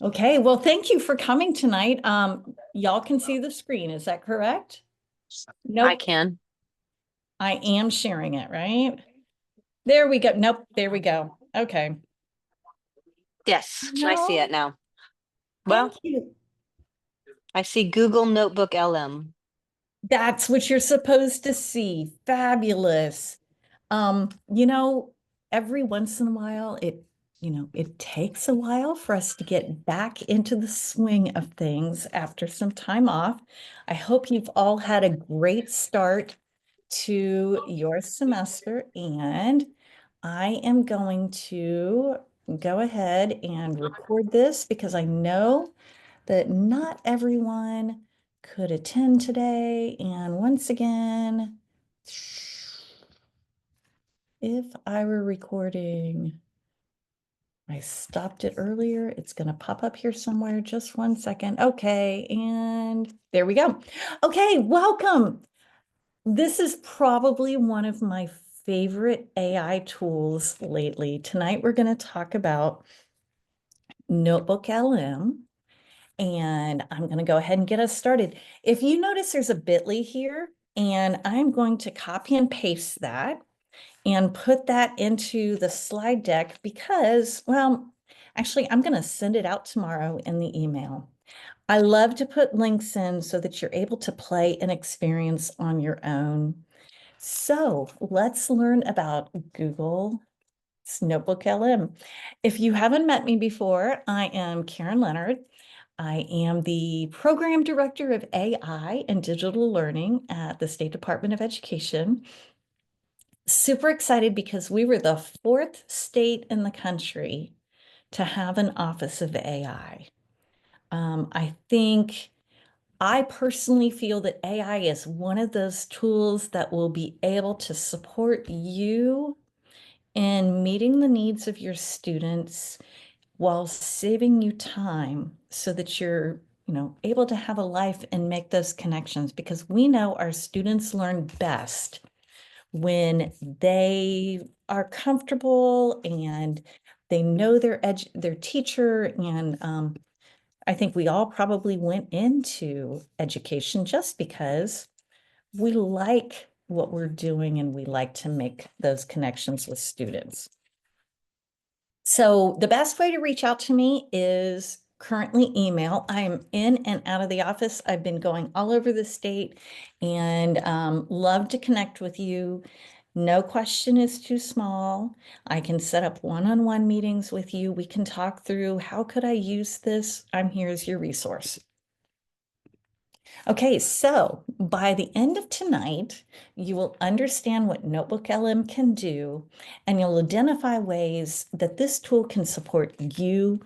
Okay, well, thank you for coming tonight. Y'all can see the screen, is that correct? I Nope, can. I am sharing it, right? There we go. Nope, there we go. Okay. Yes, I see No, it now. thank Well, you. I see Google Notebook LM. That's what you're supposed to see. Fabulous. You know, every once in a while, it takes a while for us to get back into the swing of things after some time off. I hope you've all had a great start to your semester, and I am going to go ahead and record this because I know that not everyone could attend today. And once again, if I were recording, I stopped it earlier. It's going to pop up here somewhere. Just 1 second. Okay. And there we go. Okay. Welcome. This is probably one of my favorite AI tools lately. Tonight, we're going to talk about NotebookLM. And I'm going to go ahead and get us started. If you notice, there's a bit.ly here, and I'm going to copy and paste that and put that into the slide deck because, well, actually, I'm going to send it out tomorrow in the email. I love to put links in so that you're able to play and experience on your own. So let's learn about Google Notebook LM. If you haven't met me before, I am Karen Leonard. I am the Program Director of AI and Digital Learning at the State Department of Education. Super excited because we were the 4th state in the country to have an Office of AI. I personally feel that AI is one of those tools that will be able to support you in meeting the needs of your students while saving you time so that you're, able to have a life and make those connections, because we know our students learn best when they are comfortable and they know their teacher. And I think we all probably went into education just because we like what we're doing and we like to make those connections with students. So the best way to reach out to me is currently email. I'm in and out of the office. I've been going all over the state and love to connect with you. No question is too small. I can set up one-on-one meetings with you. We can talk through how could I use this? I'm here as your resource. Okay, so by the end of tonight, you will understand what NotebookLM can do, and you'll identify ways that this tool can support you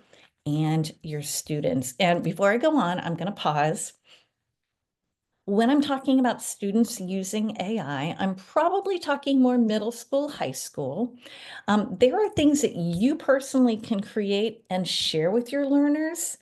and your students. And before I go on, I'm going to pause. When I'm talking about students using AI, I'm probably talking more middle school, high school. There are things that you personally can create and share with your learners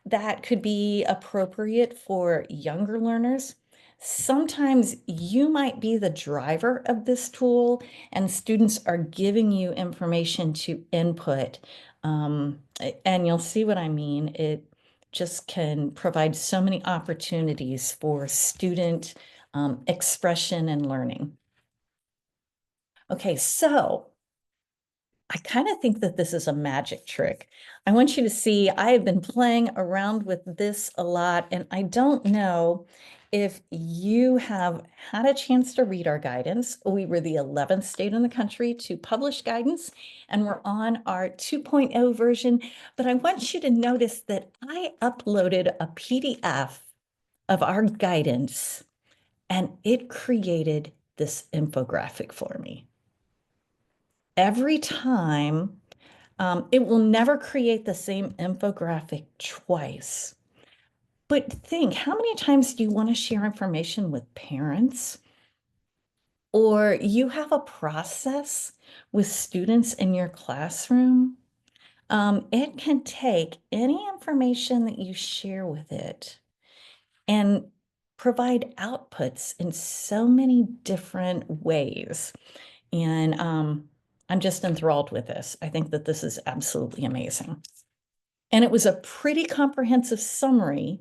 that could be appropriate for younger learners. Sometimes you might be the driver of this tool and students are giving you information to input. And you'll see what I mean. It just can provide so many opportunities for student expression and learning. Okay, so I kind of think that this is a magic trick. I want you to see, I have been playing around with this a lot, and I don't know if you have had a chance to read our guidance. We were the 11th state in the country to publish guidance, and we're on our 2.0 version. But I want you to notice that I uploaded a PDF of our guidance, and it created this infographic for me. Every time it will never create the same infographic twice. But think, how many times do you want to share information with parents? Or you have a process with students in your classroom? It can take any information that you share with it and provide outputs in so many different ways. And I'm just enthralled with this. I think that this is absolutely amazing. And it was a pretty comprehensive summary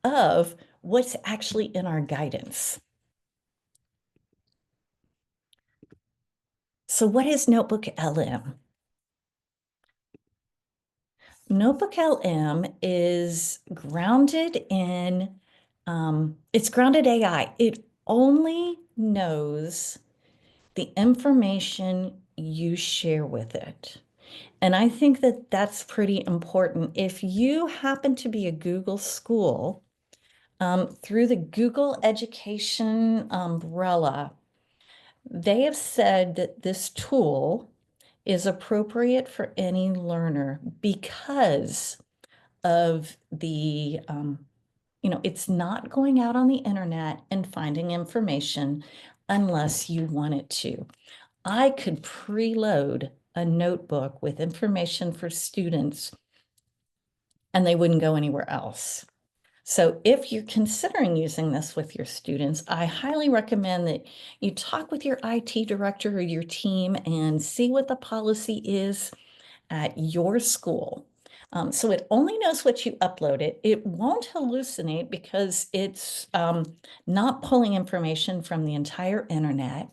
of what's actually in our guidance. So what is NotebookLM? NotebookLM is grounded in, it's grounded AI. It only knows the information you share with it. And I think that that's pretty important. If you happen to be a Google school, through the Google Education umbrella, they have said that this tool is appropriate for any learner because of the, it's not going out on the internet and finding information unless you want it to. I could preload a notebook with information for students and they wouldn't go anywhere else. So if you're considering using this with your students, I highly recommend that you talk with your IT director or your team and see what the policy is at your school. So it only knows what you uploaded. It won't hallucinate because it's not pulling information from the entire internet.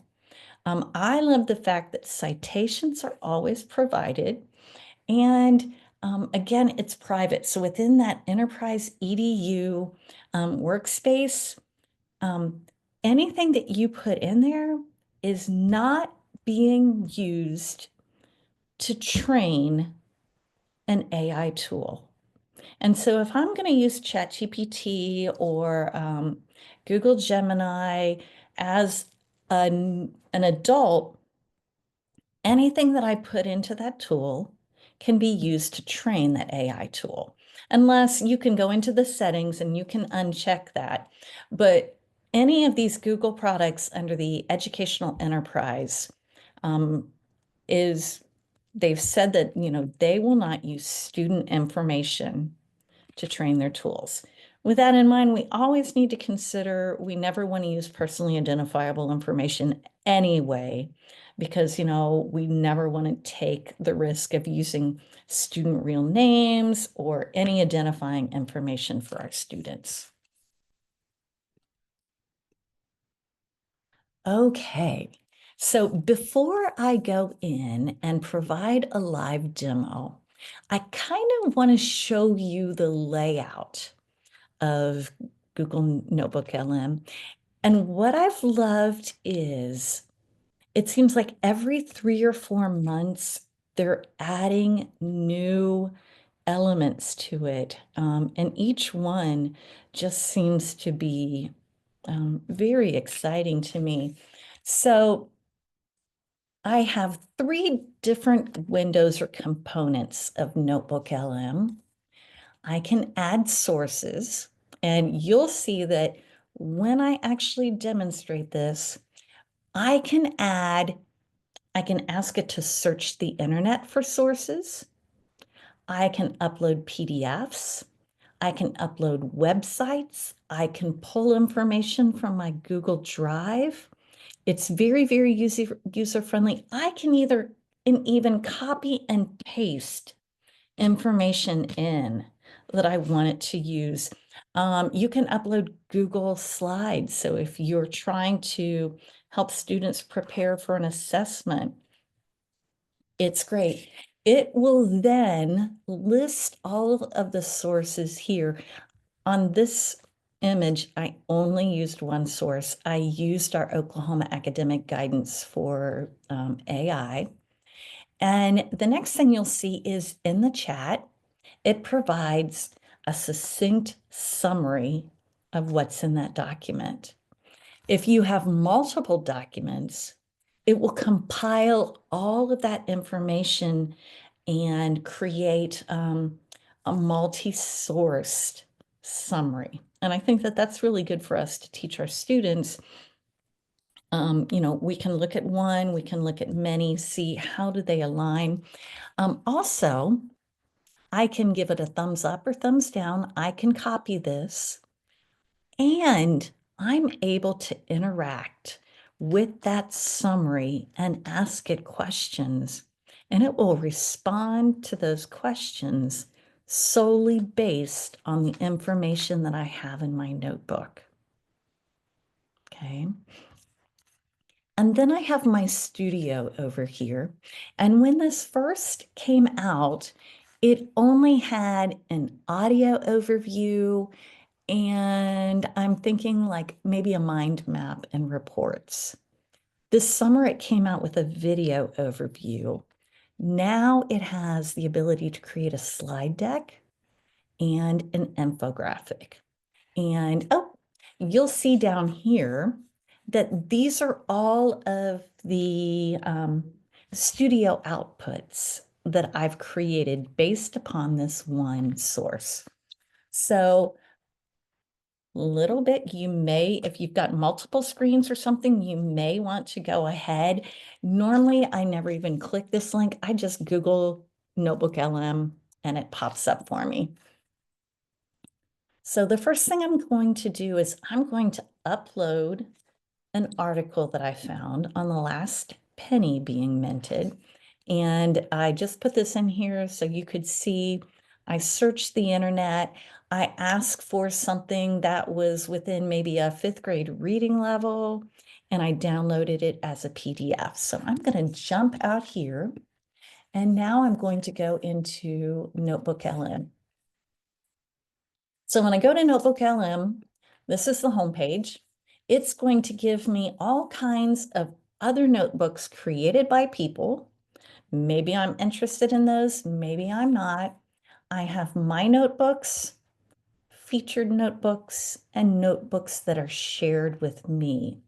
I love the fact that citations are always provided. And again, it's private. So within that enterprise EDU workspace, um, anything that you put in there is not being used to train an AI tool. And so if I'm going to use ChatGPT or Google Gemini as an adult, anything that I put into that tool can be used to train that AI tool, unless you can go into the settings and you can uncheck that. But any of these Google products under the educational enterprise is, they've said that, they will not use student information to train their tools. With that in mind, we always need to consider we never want to use personally identifiable information anyway, because, we never want to take the risk of using student real names or any identifying information for our students. Okay, so before I go in and provide a live demo, I kind of want to show you the layout of Google Notebook LM. And what I've loved is it seems like every 3 or 4 months, they're adding new elements to it. And each one just seems to be very exciting to me. So I have 3 different windows or components of Notebook LM. I can add sources, and you'll see that when I actually demonstrate this, I can ask it to search the internet for sources. I can upload PDFs. I can upload websites. I can pull information from my Google Drive. It's very, very user-friendly. I can even copy and paste information in that I want it to use. You can upload Google Slides. So if you're trying to help students prepare for an assessment, it's great. It will then list all of the sources here. On this image, I only used one source. I used our Oklahoma academic guidance for AI. And the next thing you'll see is in the chat, it provides a succinct summary of what's in that document. If you have multiple documents, it will compile all of that information and create a multi-sourced summary. And I think that that's really good for us to teach our students. We can look at one, we can look at many, see how do they align. Also, I can give it a thumbs up or thumbs down. I can copy this, and I'm able to interact with that summary and ask it questions, and it will respond to those questions solely based on the information that I have in my notebook. Okay. And then I have my studio over here. And when this first came out, it only had an audio overview, and I'm thinking like maybe a mind map and reports. This summer, it came out with a video overview. Now it has the ability to create a slide deck and an infographic. And oh, you'll see down here that these are all of the studio outputs that I've created based upon this one source. So little bit, you may, if you've got multiple screens or something, you may want to go ahead. Normally, I never even click this link. I just Google NotebookLM and it pops up for me. So the first thing I'm going to do is I'm going to upload an article that I found on the last penny being minted. And I just put this in here so you could see. I searched the internet. I asked for something that was within maybe a 5th grade reading level, and I downloaded it as a PDF. So I'm going to jump out here, and now I'm going to go into NotebookLM. So when I go to NotebookLM, this is the homepage. It's going to give me all kinds of other notebooks created by people. Maybe I'm interested in those, maybe I'm not. I have my notebooks, featured notebooks, and notebooks that are shared with me.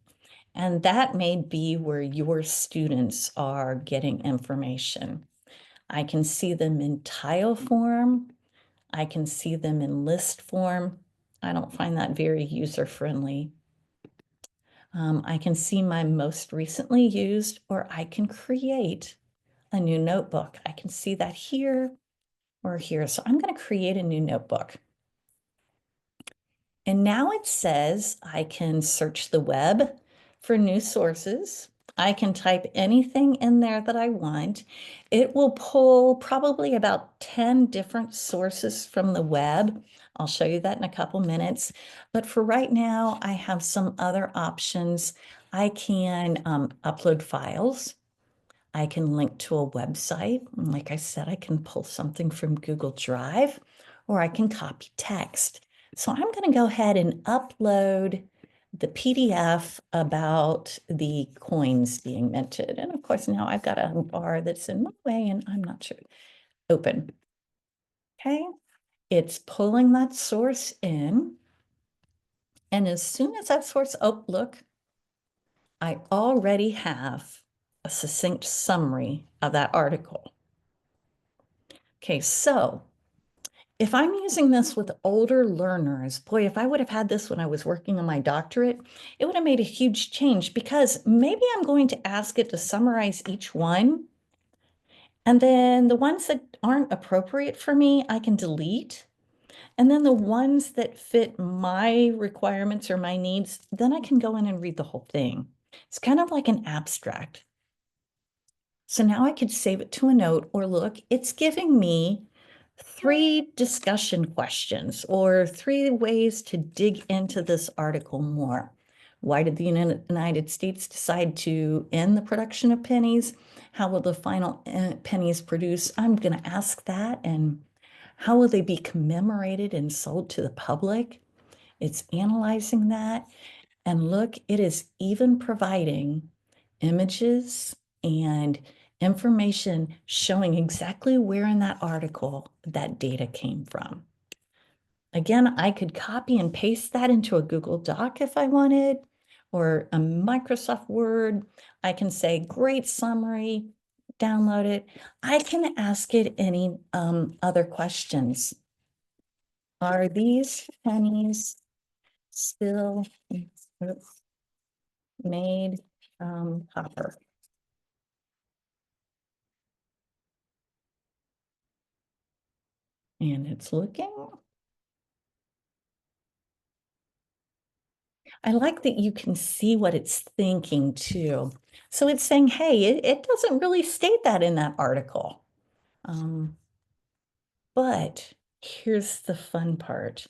And that may be where your students are getting information. I can see them in tile form. I can see them in list form. I don't find that very user-friendly. I can see my most recently used, or I can create a new notebook. I can see that here or here. So I'm going to create a new notebook. And now it says I can search the web for new sources. I can type anything in there that I want. It will pull probably about 10 different sources from the web. I'll show you that in a couple minutes. But for right now, I have some other options. I can upload files. I can link to a website. Like I said, I can pull something from Google Drive, or I can copy text. So I'm going to go ahead and upload the PDF about the coins being minted. And of course, now I've got a bar that's in my way and I'm not sure. Open. Okay. It's pulling that source in. And as soon as that source, oh, look, I already have a succinct summary of that article. Okay, so if I'm using this with older learners, boy, if I would have had this when I was working on my doctorate, it would have made a huge change because maybe I'm going to ask it to summarize each one. And then the ones that aren't appropriate for me, I can delete. And then the ones that fit my requirements or my needs, then I can go in and read the whole thing. It's kind of like an abstract. So now I could save it to a note, or look, it's giving me 3 discussion questions or 3 ways to dig into this article more. Why did the United States decide to end the production of pennies? How will the final pennies produce? I'm going to ask that. And how will they be commemorated and sold to the public? It's analyzing that. And look, it is even providing images and information showing exactly where in that article that data came from. Again, I could copy and paste that into a Google Doc if I wanted, or a Microsoft Word. I can say, great summary, download it. I can ask it any other questions. Are these pennies still made copper? And it's looking. I like that you can see what it's thinking too. So it's saying, hey, it doesn't really state that in that article. But Here's the fun part.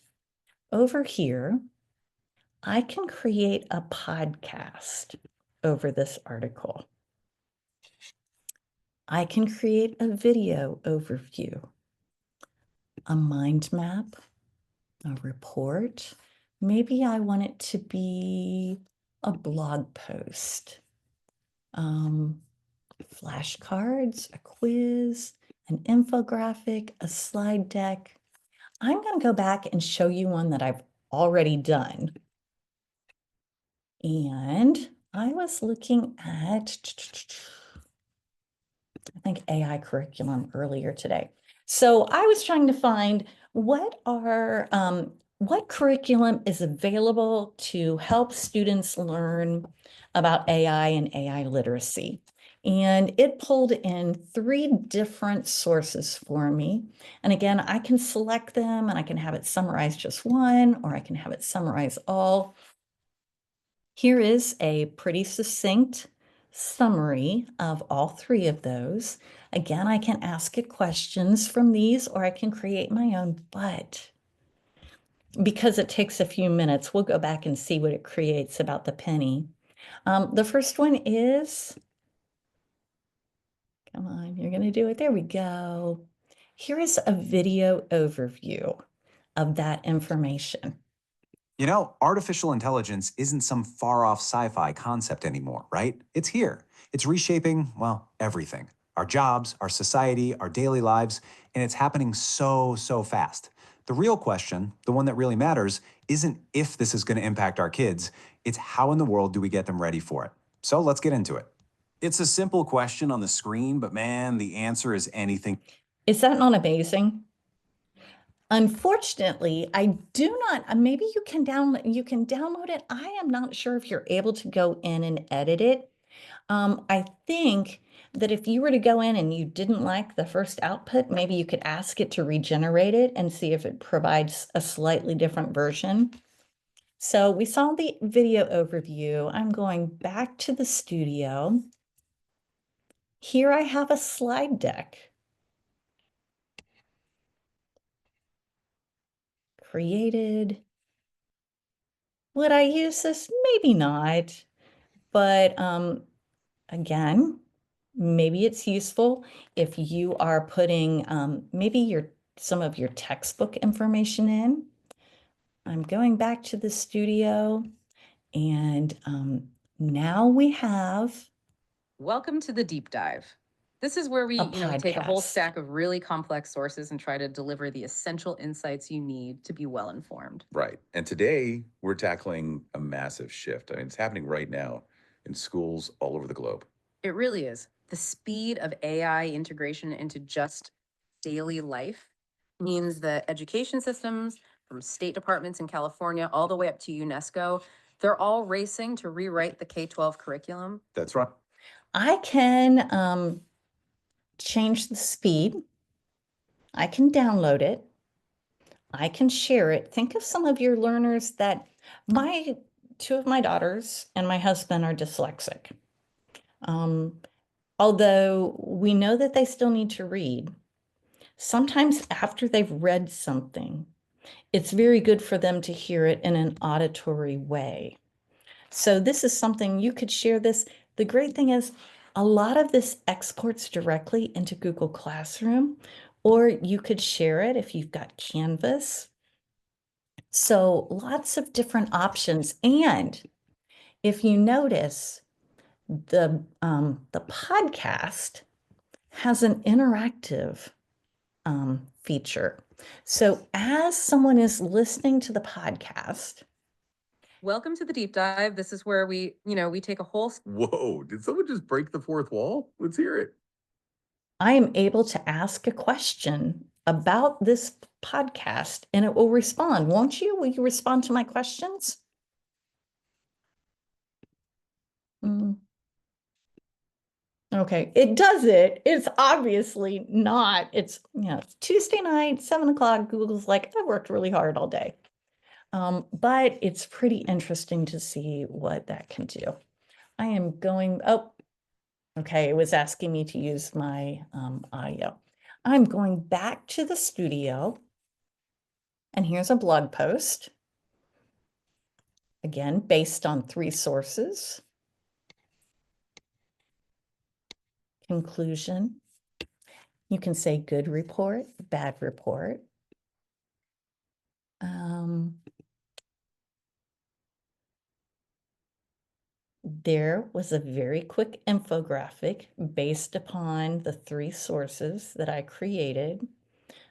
Over here, I can create a podcast over this article. I can create a video overview, a mind map, a report. Maybe I want it to be a blog post, flashcards, a quiz, an infographic, a slide deck. I'm going to go back and show you one that I've already done. And I was looking at, I think, AI curriculum earlier today. So I was trying to find what curriculum is available to help students learn about AI and AI literacy. And it pulled in 3 different sources for me. And again, I can select them and I can have it summarize just one, or I can have it summarize all. Here is a pretty succinct summary of all 3 of those. Again, I can ask it questions from these, or I can create my own, but because it takes a few minutes, we'll go back and see what it creates about the penny. The first one is, come on, you're going to do it. There we go. Here is a video overview of that information. You know, artificial intelligence isn't some far off sci fi concept anymore, right? It's here. It's reshaping, well, everything our jobs, our society, our daily lives, and it's happening so fast. The real question, the one that really matters, isn't if this is going to impact our kids, it's how in the world do we get them ready for it? So let's get into it. It's a simple question on the screen, but man, the answer is anything. Is that not amazing? Unfortunately, I do not, maybe you can download it. I am not sure if you're able to go in and edit it. I think that if you were to go in and you didn't like the first output, maybe you could ask it to regenerate it and see if it provides a slightly different version. So we saw the video overview. I'm going back to the studio. Here I have a slide deck created. Would I use this? Maybe not. But again, maybe it's useful if you are putting maybe some of your textbook information in. I'm going back to the studio, and now we have Welcome to the deep dive. This is where we, take a whole podcast. stack of really complex sources and try to deliver the essential insights you need to be well informed. Right. And today we're tackling a massive shift. I mean, it's happening right now in schools all over the globe. It really is. The speed of AI integration into just daily life means that education systems, from state departments in California all the way up to UNESCO, they're all racing to rewrite the K-12 curriculum. That's right. I can change the speed. I can download it. I can share it. Think of some of your learners that 2 of my daughters and my husband are dyslexic. Although we know that they still need to read, sometimes after they've read something, it's very good for them to hear it in an auditory way. So this is something you could share this. The great thing is a lot of this exports directly into Google Classroom, or you could share it if you've got Canvas. So lots of different options. And if you notice, the podcast has an interactive feature. So as someone is listening to the podcast, Welcome to the deep dive. This is where we take a whole Whoa, did someone just break the fourth wall? Let's hear it. I am able to ask a question about this podcast and it will respond. Won't you? Will you respond to my questions? Okay, it does it. It's obviously not. It's Tuesday night, 7 o'clock. Google's like, I worked really hard all day. But it's pretty interesting to see what that can do. I am going, okay, it was asking me to use my audio. I'm going back to the studio. And here's a blog post, again, based on 3 sources. Conclusion. You can say good report, bad report. There was a very quick infographic based upon the 3 sources that I created.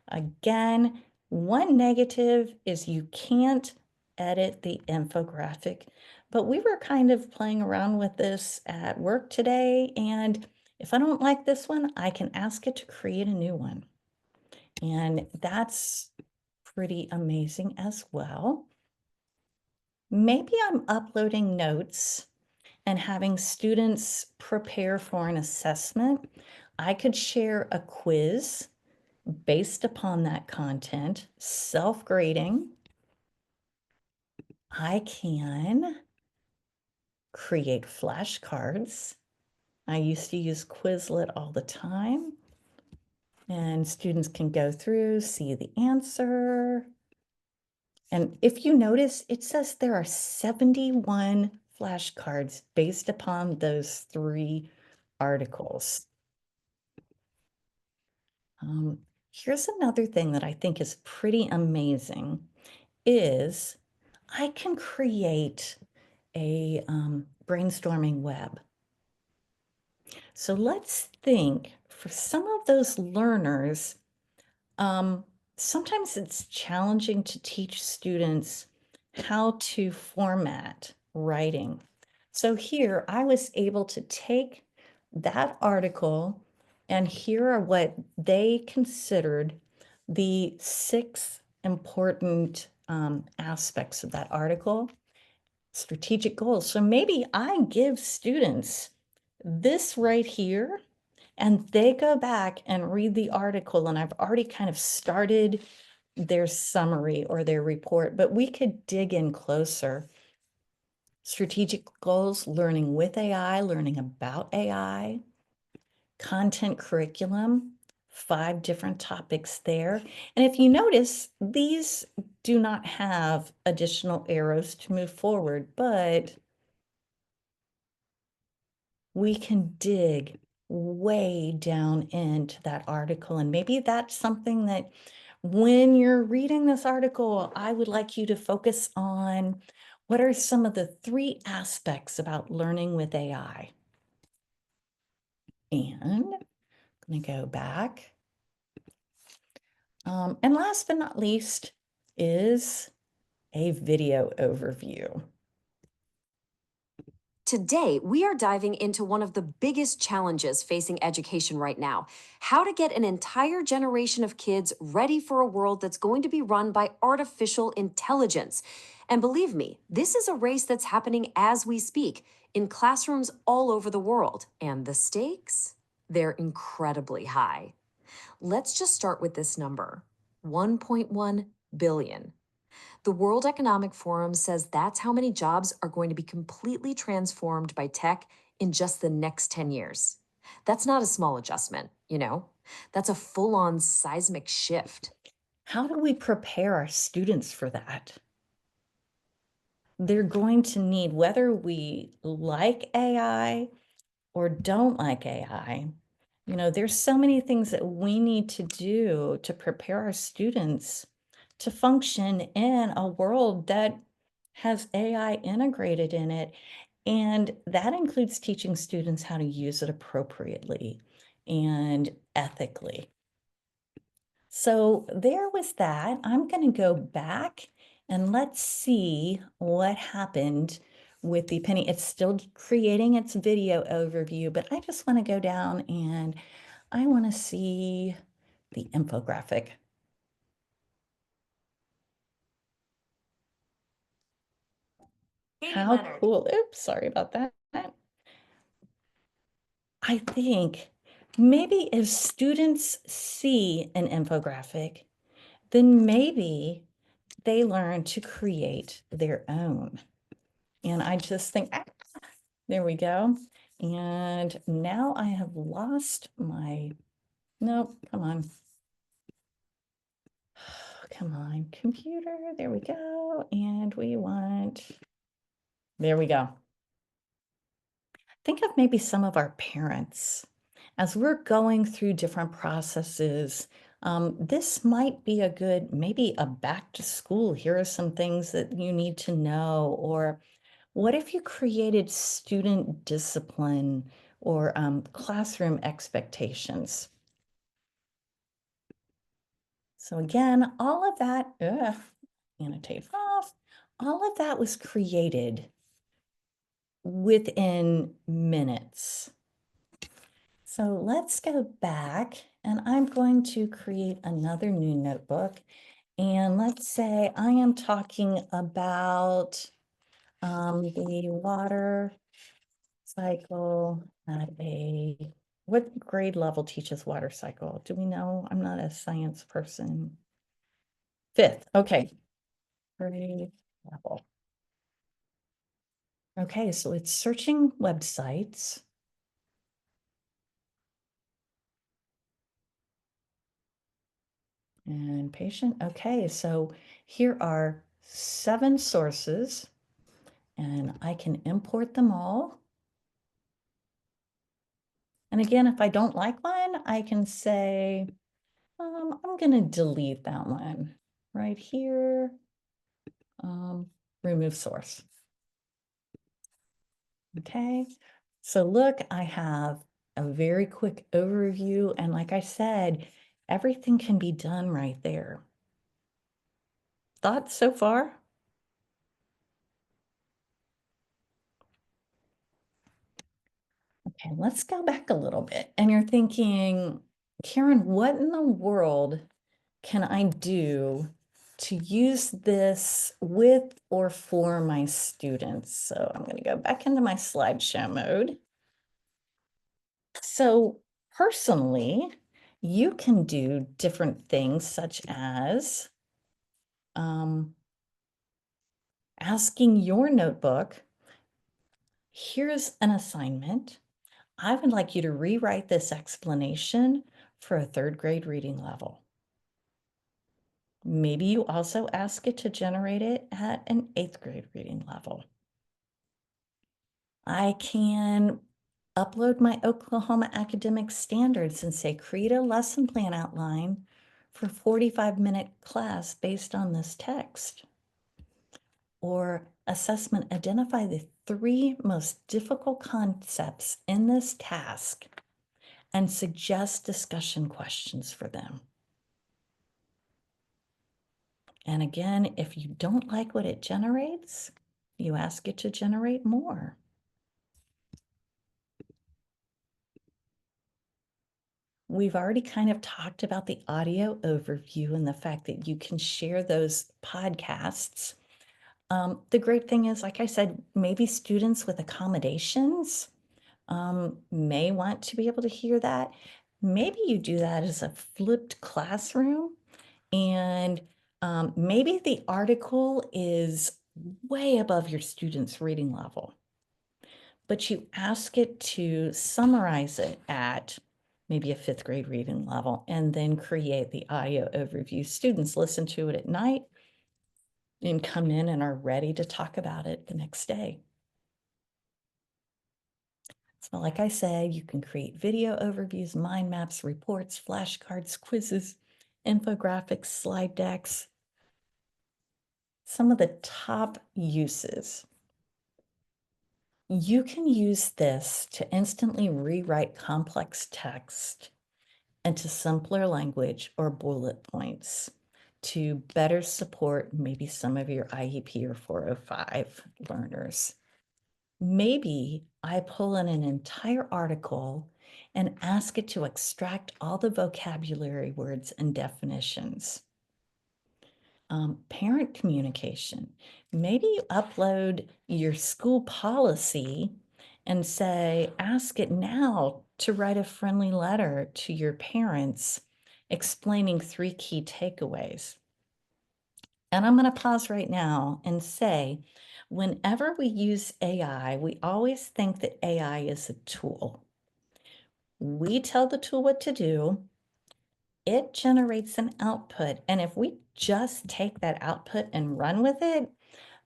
Again, one negative is you can't edit the infographic, but we were kind of playing around with this at work today, and if I don't like this one, I can ask it to create a new one. And that's pretty amazing as well. Maybe I'm uploading notes and having students prepare for an assessment. I could share a quiz based upon that content, self-grading. I can create flashcards. I used to use Quizlet all the time, and students can go through, see the answer. And if you notice, it says there are 71 flashcards based upon those 3 articles. Here's another thing that I think is pretty amazing is I can create a brainstorming web. So let's think for some of those learners, sometimes it's challenging to teach students how to format writing. So here I was able to take that article, and here are what they considered the 6 important aspects of that article. Strategic goals. So maybe I give students this right here, and they go back and read the article, and I've already kind of started their summary or their report, but we could dig in closer. Strategic goals, learning with AI, learning about AI, content curriculum, 5 different topics there. And if you notice, these do not have additional arrows to move forward, but we can dig way down into that article. And maybe that's something that when you're reading this article, I would like you to focus on what are some of the 3 aspects about learning with AI. And I'm going to go back. And last but not least is a video overview. Today, we are diving into one of the biggest challenges facing education right now: how to get an entire generation of kids ready for a world that's going to be run by artificial intelligence. And believe me, this is a race that's happening as we speak in classrooms all over the world. And the stakes? They're incredibly high. Let's just start with this number: 1.1 billion. The World Economic Forum says that's how many jobs are going to be completely transformed by tech in just the next 10 years. That's not a small adjustment, you know? That's a full-on seismic shift. How do we prepare our students for that? They're going to need, whether we like AI or don't like AI, you know, there's so many things that we need to do to prepare our students to function in a world that has AI integrated in it. And that includes teaching students how to use it appropriately and ethically. So there was that. I'm going to go back and let's see what happened with the penny. It's still creating its video overview, but I just want to go down and I want to see the infographic. How cool. Oops, sorry about that. I think maybe if students see an infographic, then maybe they learn to create their own. And I just think, there we go. And now I have lost my, nope, come on. come on, computer, there we go. And we want, there we go. Think of maybe some of our parents. As we're going through different processes, this might be a good, maybe a back to school. Here are some things that you need to know. Or what if you created student discipline or classroom expectations? So again, all of that, annotate off, all of that was created within minutes. So let's go back and I'm going to create another new notebook. And let's say I am talking about the water cycle at what grade level teaches water cycle? Do we know? I'm not a science person. 5th, okay. Grade level. Okay, so it's searching websites. And patient, okay, so here are 7 sources and I can import them all. And again, if I don't like one, I can say, I'm gonna delete that one right here, remove source. Okay, so look, I have a very quick overview. And like I said, everything can be done right there. Thoughts so far? Okay, let's go back a little bit. And you're thinking, Karen, what in the world can I do to use this with or for my students? So I'm going to go back into my slideshow mode. So personally, you can do different things such as asking your notebook, here's an assignment. I would like you to rewrite this explanation for a 3rd grade reading level. Maybe you also ask it to generate it at an 8th grade reading level. I can upload my Oklahoma academic standards and say, create a lesson plan outline for 45-minute class based on this text. Or assessment, identify the 3 most difficult concepts in this task and suggest discussion questions for them. And again, if you don't like what it generates, you ask it to generate more. We've already kind of talked about the audio overview and the fact that you can share those podcasts. The great thing is, like I said, maybe students with accommodations may want to be able to hear that. Maybe you do that as a flipped classroom, and maybe the article is way above your student's reading level, but you ask it to summarize it at maybe a 5th grade reading level and then create the audio overview. Students listen to it at night and come in and are ready to talk about it the next day. So like I said, you can create video overviews, mind maps, reports, flashcards, quizzes, infographics, slide decks. Some of the top uses. You can use this to instantly rewrite complex text into simpler language or bullet points to better support maybe some of your IEP or 405 learners. Maybe I pull in an entire article and ask it to extract all the vocabulary words and definitions. Parent communication. Maybe you upload your school policy and say, ask it now to write a friendly letter to your parents explaining 3 key takeaways. And I'm going to pause right now and say, whenever we use AI, we always think that AI is a tool. We tell the tool what to do, it generates an output. And if we just take that output and run with it,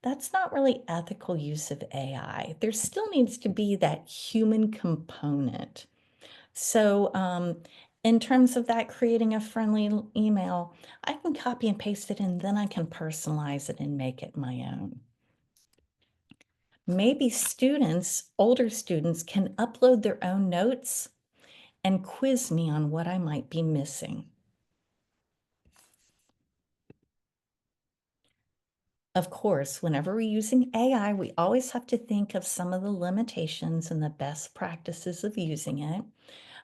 that's not really ethical use of AI. There still needs to be that human component. So, in terms of that, creating a friendly email, I can copy and paste it and then I can personalize it and make it my own. Maybe students, older students, can upload their own notes and quiz me on what I might be missing. Of course, whenever we're using AI, we always have to think of some of the limitations and the best practices of using it.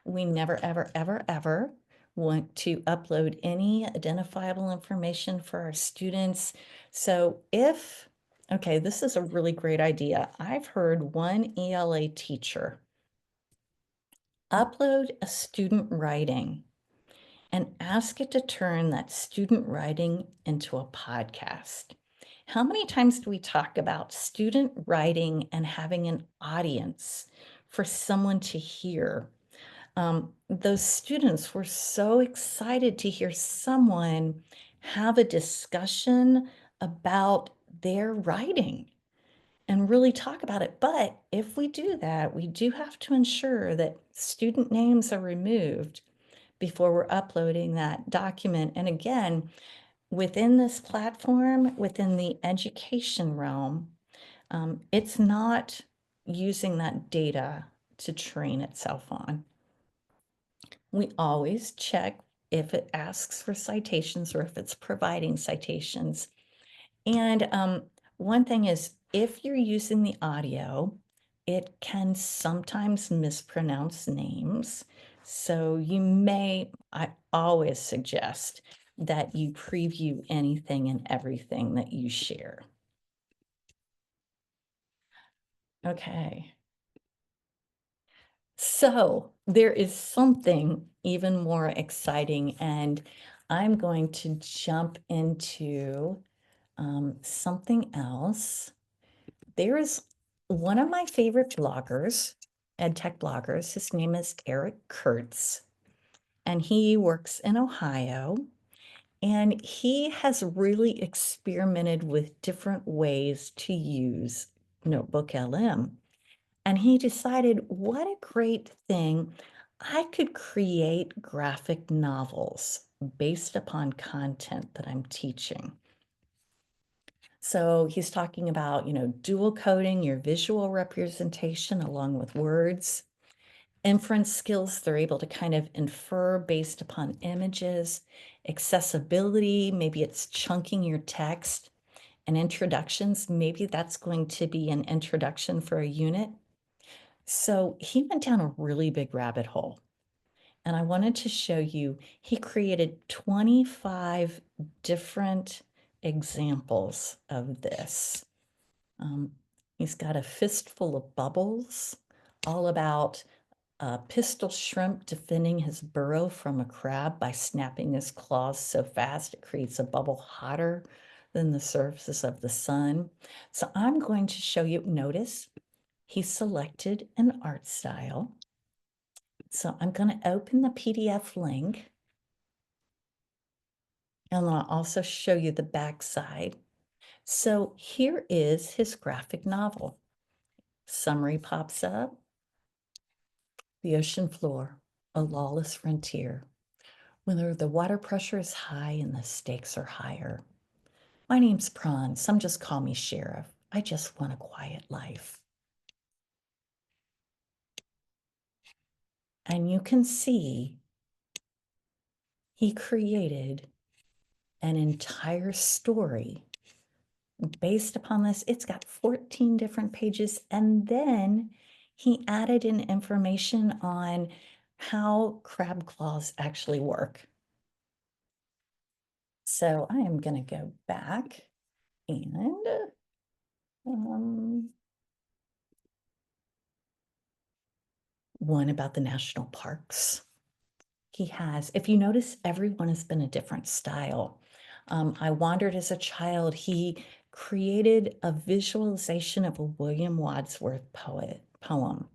We never, ever, ever, ever want to upload any identifiable information for our students. So okay, this is a really great idea. I've heard one ELA teacher upload a student writing and ask it to turn that student writing into a podcast. How many times do we talk about student writing and having an audience for someone to hear? Those students were so excited to hear someone have a discussion about their writing and really talk about it. But if we do that, we do have to ensure that student names are removed before we're uploading that document. And again, within this platform, within the education realm, it's not using that data to train itself on. We always check if it asks for citations or if it's providing citations. And one thing is, if you're using the audio, it can sometimes mispronounce names. So I always suggest that you preview anything and everything that you share. Okay. So there is something even more exciting, and I'm going to jump into something else. There is one of my favorite bloggers, ed tech bloggers. His name is Eric Kurtz, and he works in Ohio. And he has really experimented with different ways to use NotebookLM. And he decided, what a great thing. I could create graphic novels based upon content that I'm teaching. So he's talking about, dual coding your visual representation along with words. Inference skills, they're able to kind of infer based upon images. Accessibility, maybe it's chunking your text. And introductions, maybe that's going to be an introduction for a unit. So he went down a really big rabbit hole. And I wanted to show you, he created 25 different examples of this. He's got a fistful of bubbles, all about a pistol shrimp defending his burrow from a crab by snapping his claws so fast it creates a bubble hotter than the surface of the sun. So I'm going to show you, notice he selected an art style. So I'm going to open the PDF link, and I'll also show you the back side. So here is his graphic novel. Summary pops up. The ocean floor, a lawless frontier, where the water pressure is high and the stakes are higher. My name's Prawn. Some just call me Sheriff. I just want a quiet life. And you can see he created an entire story based upon this. It's got 14 different pages. And then he added in information on how crab claws actually work. So I am going to go back and one about the national parks. He has, if you notice, everyone has been a different style. I Wandered as a Child. He created a visualization of a William Wordsworth poem.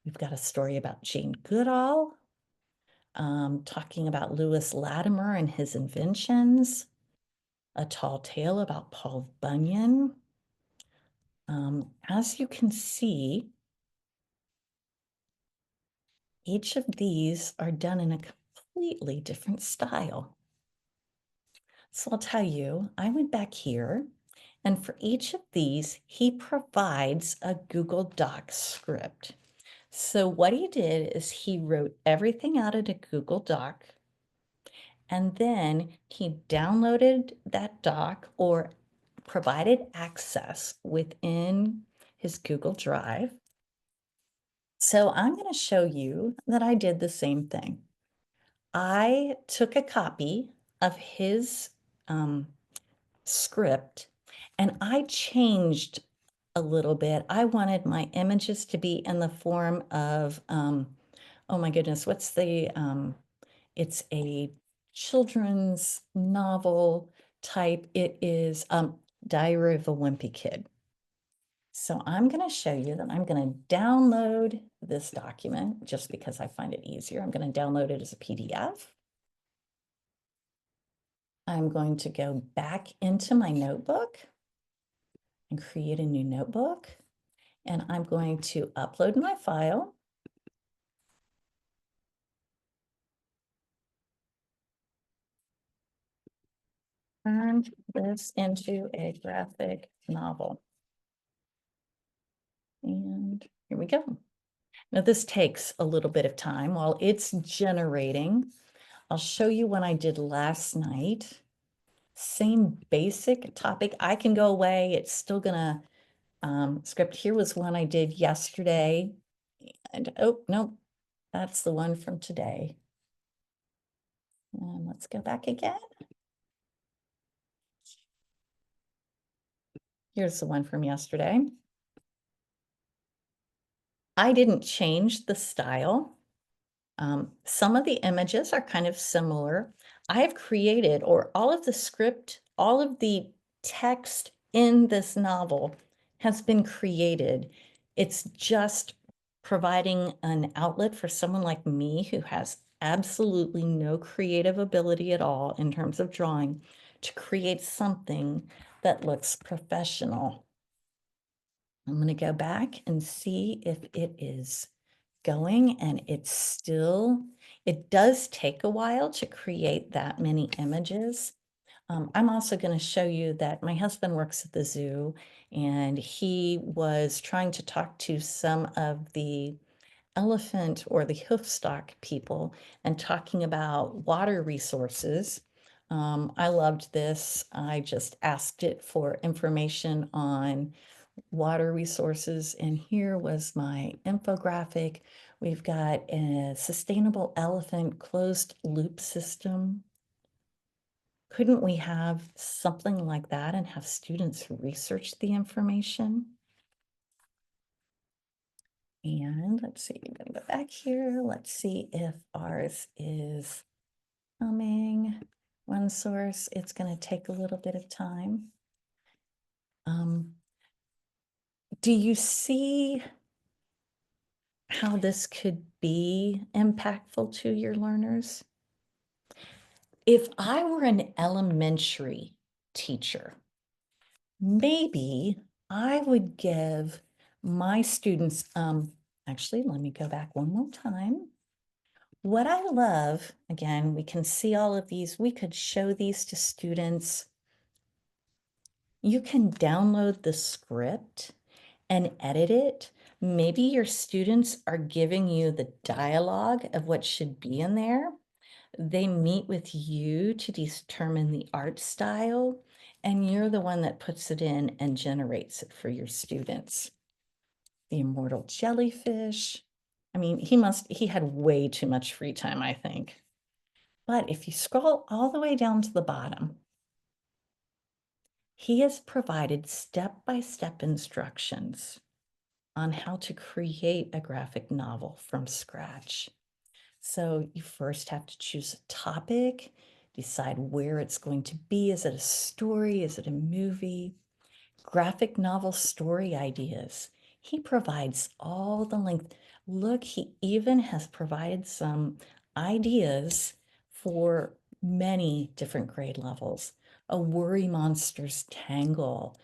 We've got a story about Jane Goodall. talking about Lewis Latimer and his inventions, A Tall Tale about Paul Bunyan. As you can see, each of these are done in a completely different style. So I'll tell you, I went back here, and for each of these, he provides a Google Docs script. So what he did is he wrote everything out in a Google Doc, and then he downloaded that doc or provided access within his Google Drive. So I'm going to show you that I did the same thing. I took a copy of his script and I changed a little bit. I wanted my images to be in the form of, oh my goodness, what's the, it's a children's novel type. It is Diary of a Wimpy Kid. So I'm going to show you that I'm going to download this document just because I find it easier. I'm going to download it as a PDF. I'm going to go back into my notebook and create a new notebook. And I'm going to upload my file. Turn this into a graphic novel. And here we go. Now this takes a little bit of time while it's generating. I'll show you what I did last night. Same basic topic. I can go away. It's still gonna script. Here was one I did yesterday. And oh, no, that's the one from today. And let's go back again. Here's the one from yesterday. I didn't change the style. Some of the images are kind of similar. I have created, or all of the script, all of the text in this novel has been created. It's just providing an outlet for someone like me who has absolutely no creative ability at all in terms of drawing to create something that looks professional. I'm going to go back and see if it is going, and it's still, it does take a while to create that many images. I'm also going to show you that my husband works at the zoo, and he was trying to talk to some of the elephant or the hoofstock people and talking about water resources. I loved this. I just asked it for information on water resources, and here was my infographic. We've got a sustainable elephant closed loop system. Couldn't we have something like that and have students research the information? And let's see, I'm going to go back here. Let's see if ours is coming. One source, it's going to take a little bit of time. Do you see how this could be impactful to your learners? If I were an elementary teacher, maybe I would give my students, actually, let me go back one more time. What I love, again, we can see all of these. We could show these to students. You can download the script and edit it. Maybe your students are giving you the dialogue of what should be in there. They meet with you to determine the art style, and you're the one that puts it in and generates it for your students. The immortal jellyfish. I mean, he had way too much free time, I think. But if you scroll all the way down to the bottom, he has provided step-by-step instructions on how to create a graphic novel from scratch. So you first have to choose a topic, decide where it's going to be. Is it a story? Is it a movie? Graphic novel story ideas. He provides all the length. Look, he even has provided some ideas for many different grade levels. A worry monster's tangle,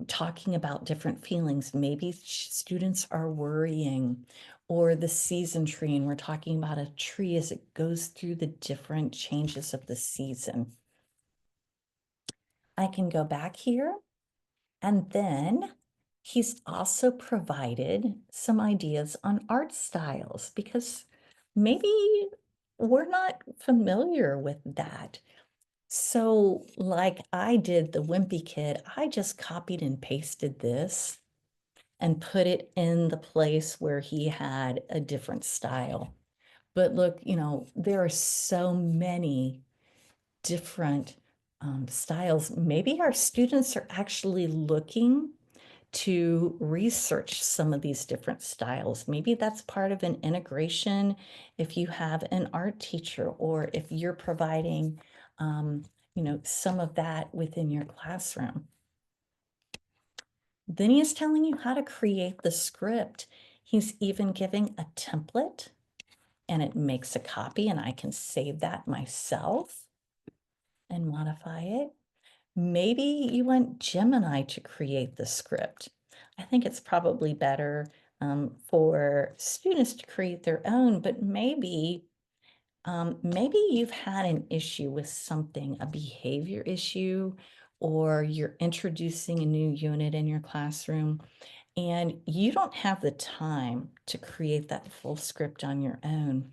talking about different feelings. Maybe students are worrying, or the season tree, and we're talking about a tree as it goes through the different changes of the season. I can go back here, and then he's also provided some ideas on art styles, because maybe we're not familiar with that. So like I did the Wimpy Kid, I just copied and pasted this and put it in the place where he had a different style. But look, you know, there are so many different styles. Maybe our students are actually looking to research some of these different styles. Maybe that's part of an integration if you have an art teacher, or if you're providing, you know, some of that within your classroom. Then he is telling you how to create the script. He's even giving a template, and it makes a copy, and I can save that myself and modify it. Maybe you want Gemini to create the script. I think it's probably better for students to create their own, but maybe you've had an issue with something, a behavior issue, or you're introducing a new unit in your classroom, and you don't have the time to create that full script on your own.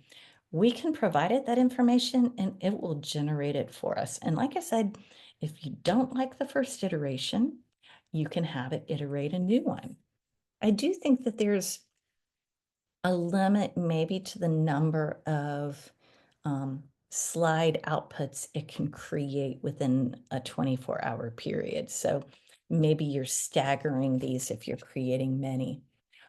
We can provide it that information, and it will generate it for us. And like I said, if you don't like the first iteration, you can have it iterate a new one. I do think that there's a limit maybe to the number of slide outputs it can create within a 24-hour period. So maybe you're staggering these if you're creating many.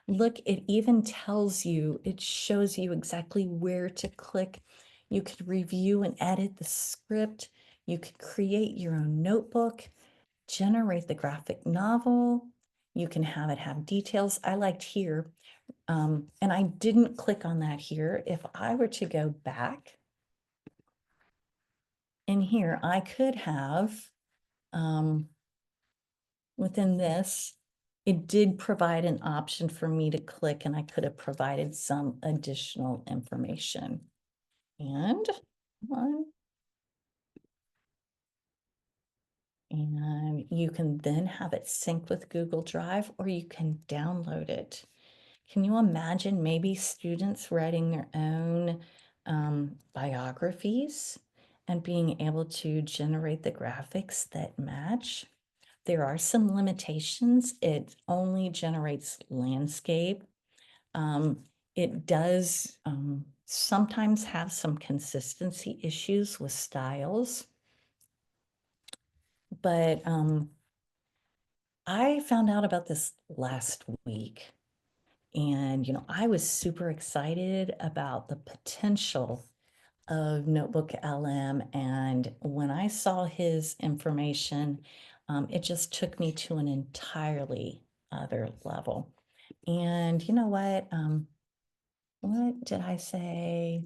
Look, it even tells you, it shows you exactly where to click. You could review and edit the script. You could create your own notebook, generate the graphic novel. You can have it have details. I liked here, and I didn't click on that here. If I were to go back in here, I could have, within this, it did provide an option for me to click, and I could have provided some additional information. And you can then have it sync with Google Drive, or you can download it. Can you imagine maybe students writing their own biographies and being able to generate the graphics that match? There are some limitations. It only generates landscape. It does sometimes have some consistency issues with styles. But I found out about this last week. And, you know, I was super excited about the potential of NotebookLM. And when I saw his information, it just took me to an entirely other level. And you know what? What did I say?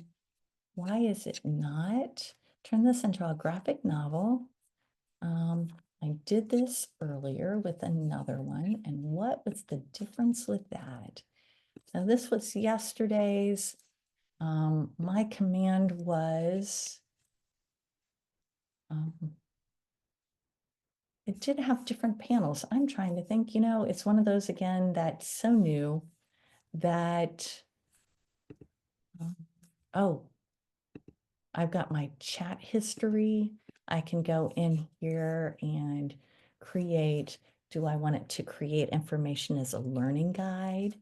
Why is it not? Turn this into a graphic novel. I did this earlier with another one. And what was the difference with that? So this was yesterday's. My command was, it did have different panels. I'm trying to think, you know, it's one of those again that's so new that, oh, I've got my chat history. I can go in here and create, do I want it to create information as a learning guide?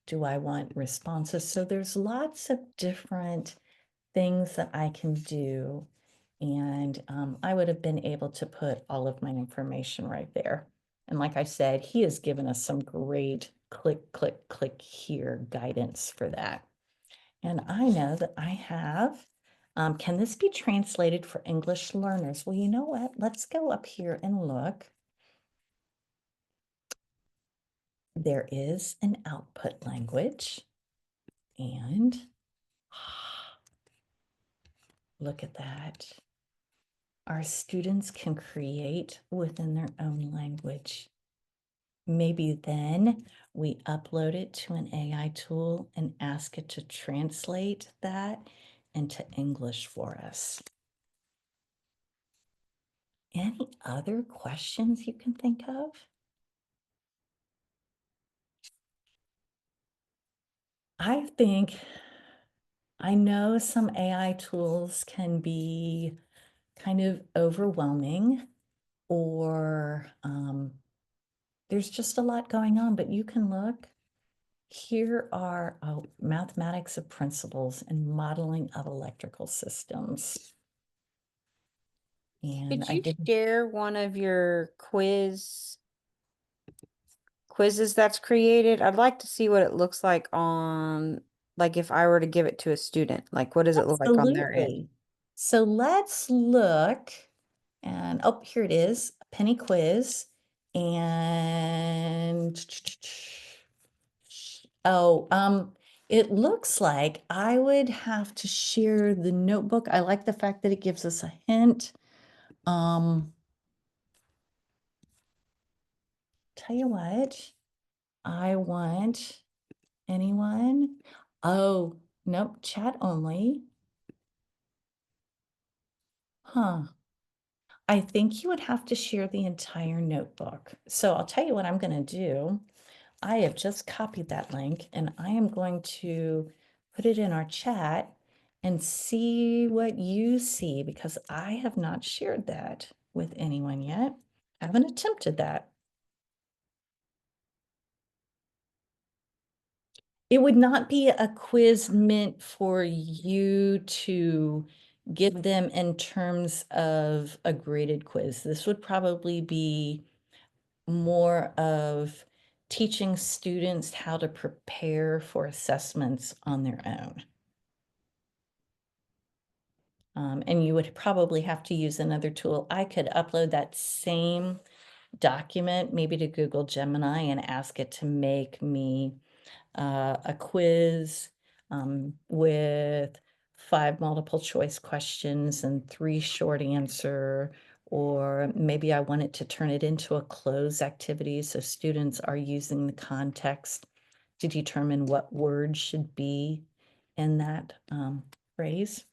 Do I want responses? So there's lots of different things that I can do. And I would have been able to put all of my information right there. And like I said, he has given us some great click, click, click here guidance for that. And I know that I have, can this be translated for English learners? Well, you know what? Let's go up here and look. There is an output language, and look at that. Our students can create within their own language. Maybe then we upload it to an AI tool and ask it to translate that into English for us. Any other questions you can think of? I think, I know some AI tools can be kind of overwhelming, or there's just a lot going on, but you can look. Here are mathematics of principles and modeling of electrical systems. And Could I you did. share one of your quizzes that's created? I'd like to see what it looks like on, like if I were to give it to a student, like what does it look like on their end? Absolutely. So let's look, and oh, here it is, a penny quiz. And it looks like I would have to share the notebook. I like the fact that it gives us a hint. Tell you what, I want anyone. Oh, nope, chat only. Huh. I think you would have to share the entire notebook. So I'll tell you what I'm going to do. I have just copied that link and I am going to put it in our chat and see what you see, because I have not shared that with anyone yet. I haven't attempted that. It would not be a quiz meant for you to give them in terms of a graded quiz. This would probably be more of teaching students how to prepare for assessments on their own. And you would probably have to use another tool. I could upload that same document maybe to Google Gemini and ask it to make me a quiz with 5 multiple choice questions and 3 short answer, or maybe I want it to turn it into a cloze activity so students are using the context to determine what words should be in that phrase.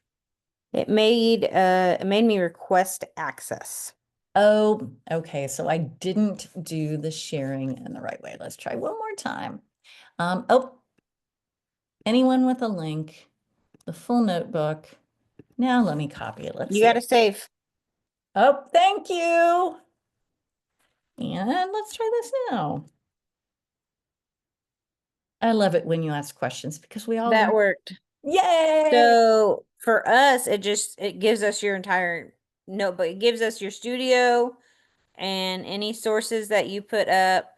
It made me request access. Oh, okay, so I didn't do the sharing in the right way. Let's try one more time. Oh, anyone with a link, the full notebook. Now let me copy it. Let's You see. got to save. Oh, thank you. And let's try this now. I love it when you ask questions because we all That learn. worked. Yay! So for us, it gives us your entire notebook. It gives us your studio and any sources that you put up.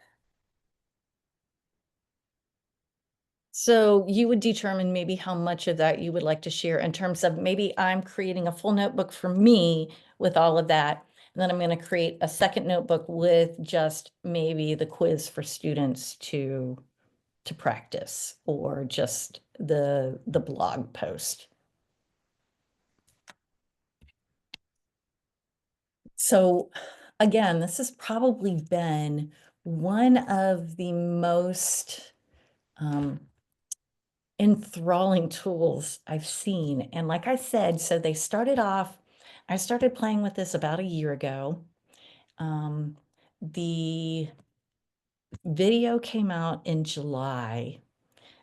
So you would determine maybe how much of that you would like to share in terms of, maybe I'm creating a full notebook for me with all of that. And then I'm going to create a second notebook with just maybe the quiz for students to practice, or just the blog post. So again, this has probably been one of the most enthralling tools I've seen. And like I said, so they started off, I started playing with this about a year ago. The video came out in July.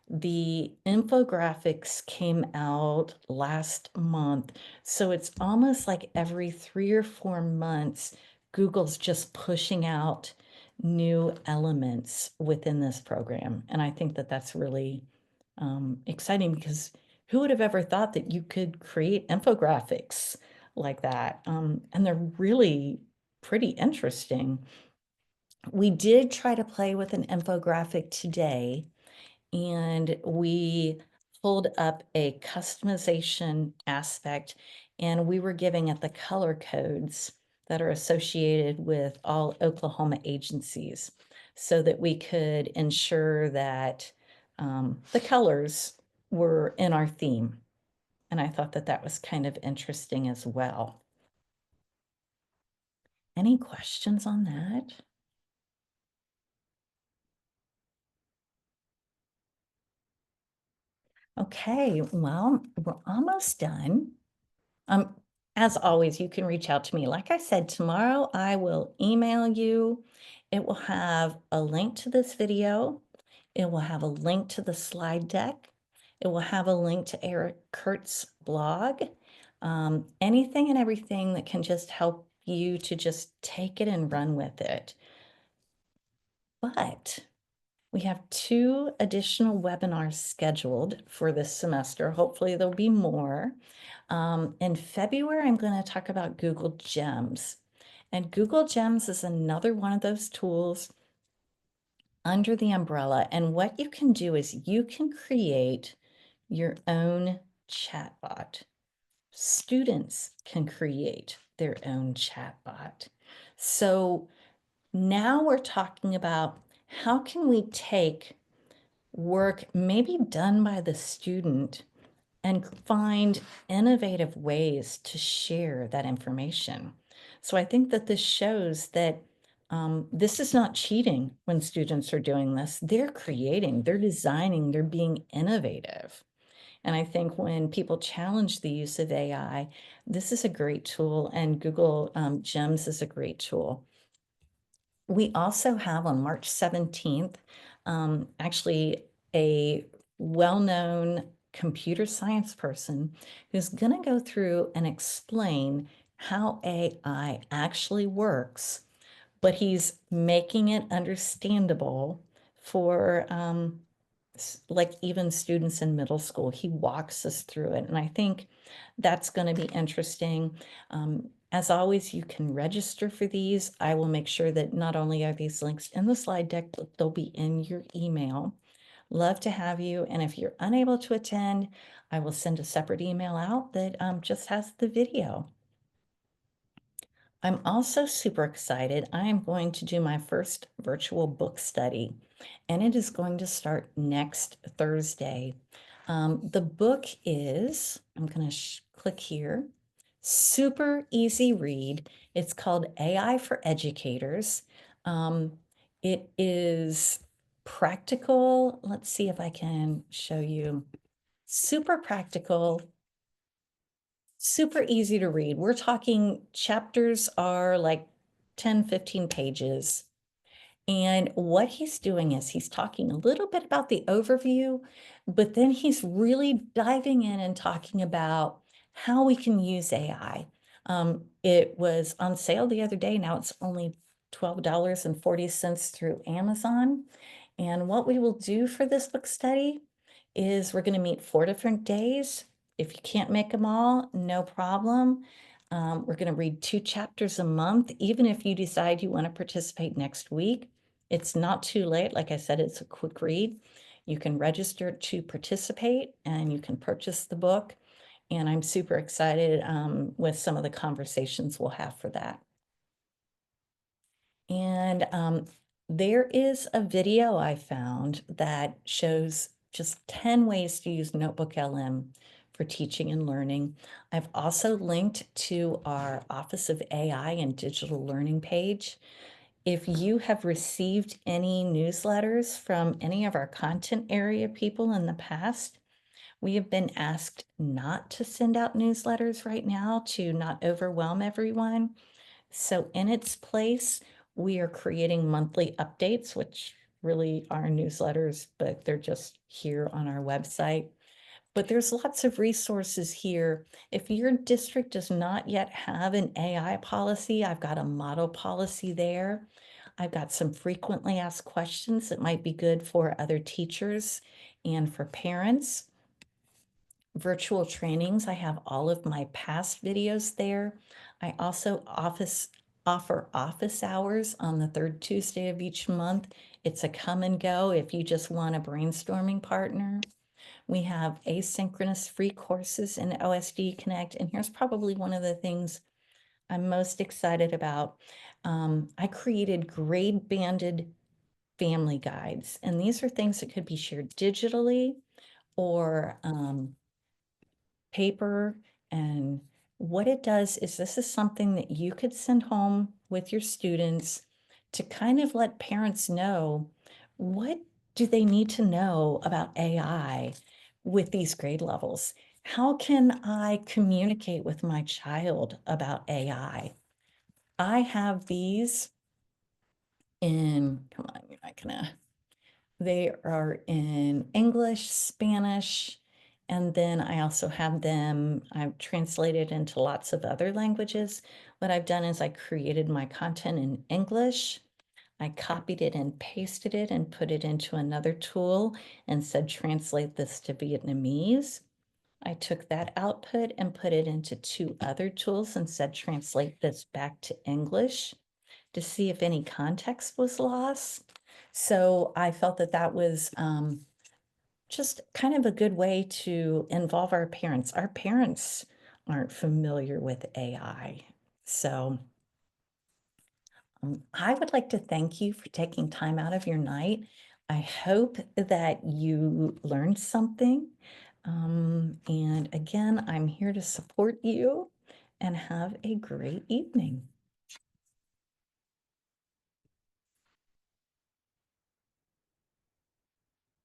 The infographics came out last month. So it's almost like every 3 or 4 months, Google's just pushing out new elements within this program. And I think that that's really exciting, because who would have ever thought that you could create infographics like that? And they're really pretty interesting. We did try to play with an infographic today, and we pulled up a customization aspect, and we were giving it the color codes that are associated with all Oklahoma agencies, so that we could ensure that the colors were in our theme. And I thought that that was kind of interesting as well. Any questions on that? Okay, well, we're almost done. Um, as always, you can reach out to me. Like I said, tomorrow I will email you. It will have a link to this video. It will have a link to the slide deck. It will have a link to Eric Kurtz's blog. Anything and everything that can just help you to just take it and run with it. But we have 2 additional webinars scheduled for this semester. Hopefully there'll be more. In February, I'm going to talk about Google Gems. And Google Gems is another one of those tools under the umbrella. And what you can do is you can create your own chatbot. Students can create their own chatbot. So now we're talking about how can we take work maybe done by the student and find innovative ways to share that information. So I think that this shows that this is not cheating when students are doing this. They're creating, they're designing, they're being innovative. And I think when people challenge the use of AI, this is a great tool, and Google Gems is a great tool. We also have on March 17th, actually a well-known computer science person who's going to go through and explain how AI actually works, but he's making it understandable for like even students in middle school. He walks us through it, and I think that's going to be interesting. As always, you can register for these. I will make sure that not only are these links in the slide deck, but they'll be in your email. Love to have you. And if you're unable to attend, I will send a separate email out that just has the video. I'm also super excited. I am going to do my first virtual book study, and it is going to start next Thursday. The book is, I'm going to click here, super easy read. It's called AI for Educators. It is practical. Let's see if I can show you. Super practical, super easy to read. We're talking chapters are like 10, 15 pages. And what he's doing is he's talking a little bit about the overview, but then he's really diving in and talking about how we can use AI. It was on sale the other day. Now it's only $12.40 through Amazon. And what we will do for this book study is we're going to meet 4 different days. If you can't make them all, no problem. We're going to read 2 chapters a month, even if you decide you want to participate next week. It's not too late. Like I said, it's a quick read. You can register to participate and you can purchase the book. And I'm super excited with some of the conversations we'll have for that. And there is a video I found that shows just 10 ways to use NotebookLM for teaching and learning. I've also linked to our Office of AI and Digital Learning page. If you have received any newsletters from any of our content area people in the past, we have been asked not to send out newsletters right now to not overwhelm everyone. So in its place, we are creating monthly updates, which really are newsletters, but they're just here on our website. But there's lots of resources here. If your district does not yet have an AI policy, I've got a model policy there. I've got some frequently asked questions that might be good for other teachers and for parents. Virtual trainings, I have all of my past videos there. I also offer office hours on the 3rd Tuesday of each month. It's a come and go if you just want a brainstorming partner. We have asynchronous free courses in OSD Connect, and here's probably one of the things I'm most excited about. I created grade banded family guides, and these are things that could be shared digitally or paper. And what it does is this is something that you could send home with your students to kind of let parents know, what do they need to know about AI with these grade levels? How can I communicate with my child about AI? I have these in, come on, you're not gonna, they are in English, Spanish, and then I also have them, I've translated into lots of other languages. What I've done is I created my content in English. I copied it and pasted it and put it into another tool and said, translate this to Vietnamese. I took that output and put it into 2 other tools and said, translate this back to English to see if any context was lost. So I felt that that was just kind of a good way to involve our parents. Our parents aren't familiar with AI. So I would like to thank you for taking time out of your night. I hope that you learned something. And again, I'm here to support you, and have a great evening.